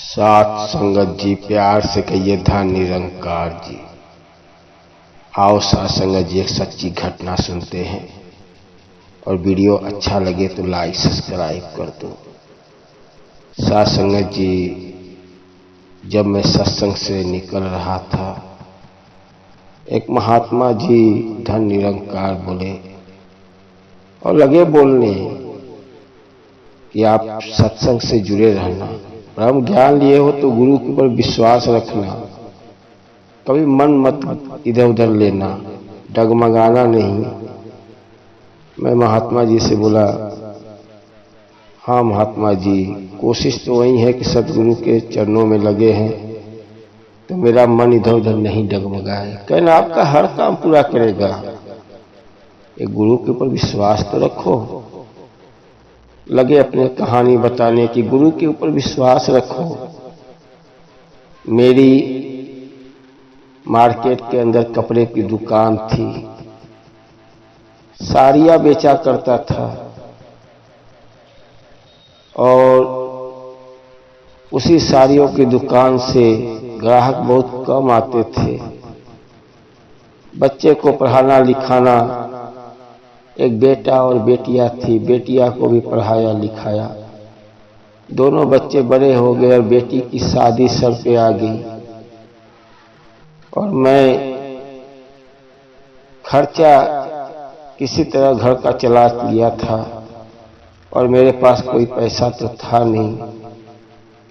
सात संगत जी, प्यार से कहिए धन निरंकार जी। आओ सात संगत जी, एक सच्ची घटना सुनते हैं और वीडियो अच्छा लगे तो लाइक सब्सक्राइब कर दो। सात संगत जी, जब मैं सत्संग से निकल रहा था, एक महात्मा जी धन निरंकार बोले और लगे बोलने कि आप सत्संग से जुड़े रहना, ब्रह्म ज्ञान लिए हो तो गुरु के ऊपर विश्वास रखना, कभी मन मत इधर उधर लेना, डगमगाना नहीं। मैं महात्मा जी से बोला, हाँ महात्मा जी, कोशिश तो वही है कि सतगुरु के चरणों में लगे हैं तो मेरा मन इधर उधर नहीं डगमगाए। कहना आपका हर काम पूरा करेगा, एक गुरु के ऊपर विश्वास तो रखो। लगे अपने कहानी बताने की, गुरु के ऊपर विश्वास रखो। मेरी मार्केट के अंदर कपड़े की दुकान थी, साड़ियां बेचा करता था और उसी साड़ियों की दुकान से ग्राहक बहुत कम आते थे। बच्चे को पढ़ाना लिखाना, एक बेटा और बेटियां थी, बेटिया को भी पढ़ाया लिखाया। दोनों बच्चे बड़े हो गए और बेटी की शादी सर पे आ गई और मैं खर्चा किसी तरह घर का चला लिया था और मेरे पास कोई पैसा तो था नहीं,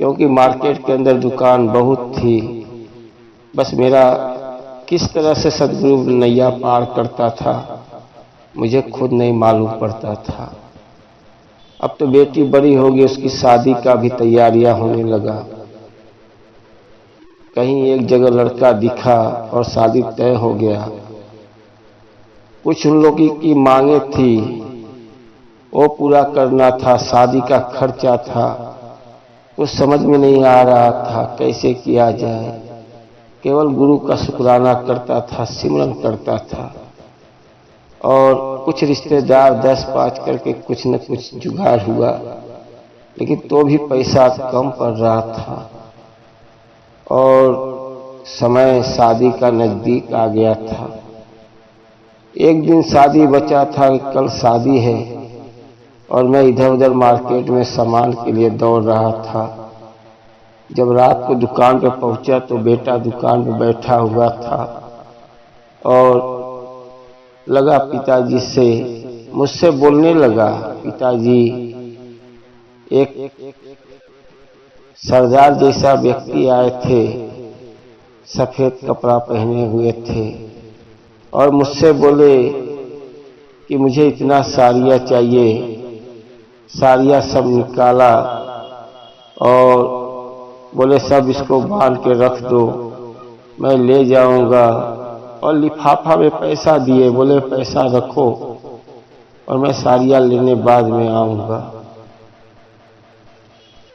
क्योंकि मार्केट के अंदर दुकान बहुत थी। बस मेरा किस तरह से सदगुरु नैया पार करता था मुझे खुद नहीं मालूम पड़ता था। अब तो बेटी बड़ी होगी, उसकी शादी का भी तैयारियां होने लगा। कहीं एक जगह लड़का दिखा और शादी तय हो गया। कुछ उन लोगों की मांगे थी, वो पूरा करना था, शादी का खर्चा था। कुछ समझ में नहीं आ रहा था कैसे किया जाए। केवल गुरु का शुक्राना करता था, सिमरन करता था और कुछ रिश्तेदार 10-5 करके कुछ न कुछ जुगाड़ हुआ, लेकिन तो भी पैसा कम पड़ रहा था और समय शादी का नजदीक आ गया था। एक दिन शादी बचा था, कल शादी है और मैं इधर उधर मार्केट में सामान के लिए दौड़ रहा था। जब रात को दुकान पर पहुंचा तो बेटा दुकान पर बैठा हुआ था और लगा पिताजी से, मुझसे बोलने लगा, पिताजी एक सरदार जैसा व्यक्ति आए थे, सफेद कपड़ा पहने हुए थे और मुझसे बोले कि मुझे इतना साड़ियाँ चाहिए। साड़ियाँ सब निकाला और बोले सब इसको बांध के रख दो, मैं ले जाऊंगा। और लिफाफा में पैसा दिए, बोले पैसा रखो और मैं साड़ियाँ लेने बाद में आऊंगा।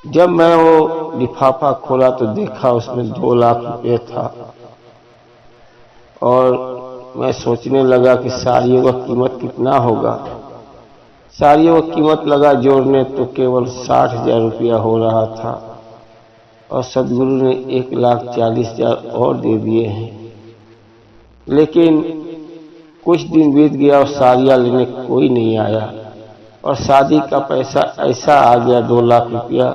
जब मैं वो लिफाफा खोला तो देखा उसमें 2 लाख रुपए था और मैं सोचने लगा कि साड़ियों का कीमत कितना होगा। साड़ियों का कीमत लगा जोड़ने तो केवल 60,000 रुपया हो रहा था और सदगुरु ने 1,40,000 और दे दिए हैं। लेकिन कुछ दिन बीत गया और साड़ियाँ लेने कोई नहीं आया और शादी का पैसा ऐसा आ गया 2 लाख रुपया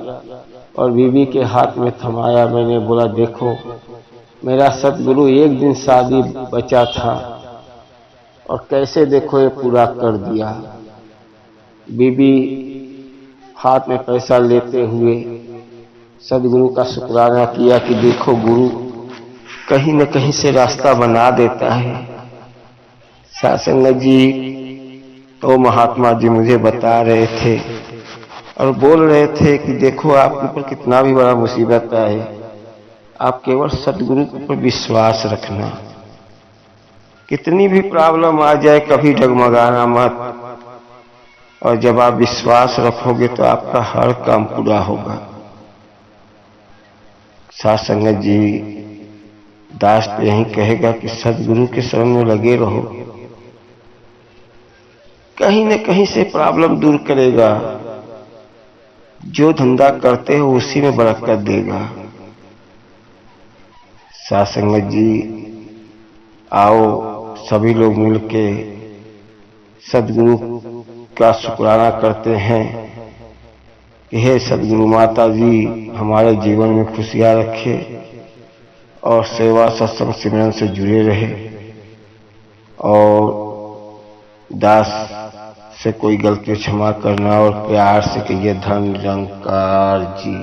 और बीवी के हाथ में थमाया। मैंने बोला, देखो मेरा सतगुरु एक दिन शादी बचा था और कैसे देखो ये पूरा कर दिया। बीबी हाथ में पैसा लेते हुए सदगुरु का शुक्राना किया कि देखो गुरु कहीं न कहीं से रास्ता बना देता है। सासंगत जी तो महात्मा जी मुझे बता रहे थे और बोल रहे थे कि देखो आपके ऊपर कितना भी बड़ा मुसीबत आए, आप केवल सतगुरु के ऊपर विश्वास रखना। कितनी भी प्रॉब्लम आ जाए कभी डगमगाना मत, और जब आप विश्वास रखोगे तो आपका हर काम पूरा होगा। साथ संगत जी, दास तो यही कहेगा कि सदगुरु के शरण में लगे रहो, कहीं न कहीं से प्रॉब्लम दूर करेगा। जो धंधा करते हो उसी में बरकत देगा। साथ संगत जी, आओ सभी लोग मिलके सदगुरु का शुक्राना करते हैं कि हे सदगुरु माता जी हमारे जीवन में खुशियां रखे और सेवा सत्संग सिमरन से जुड़े रहे, और दास से कोई गलती क्षमा करना और प्यार से कहिए धन निरंकार जी।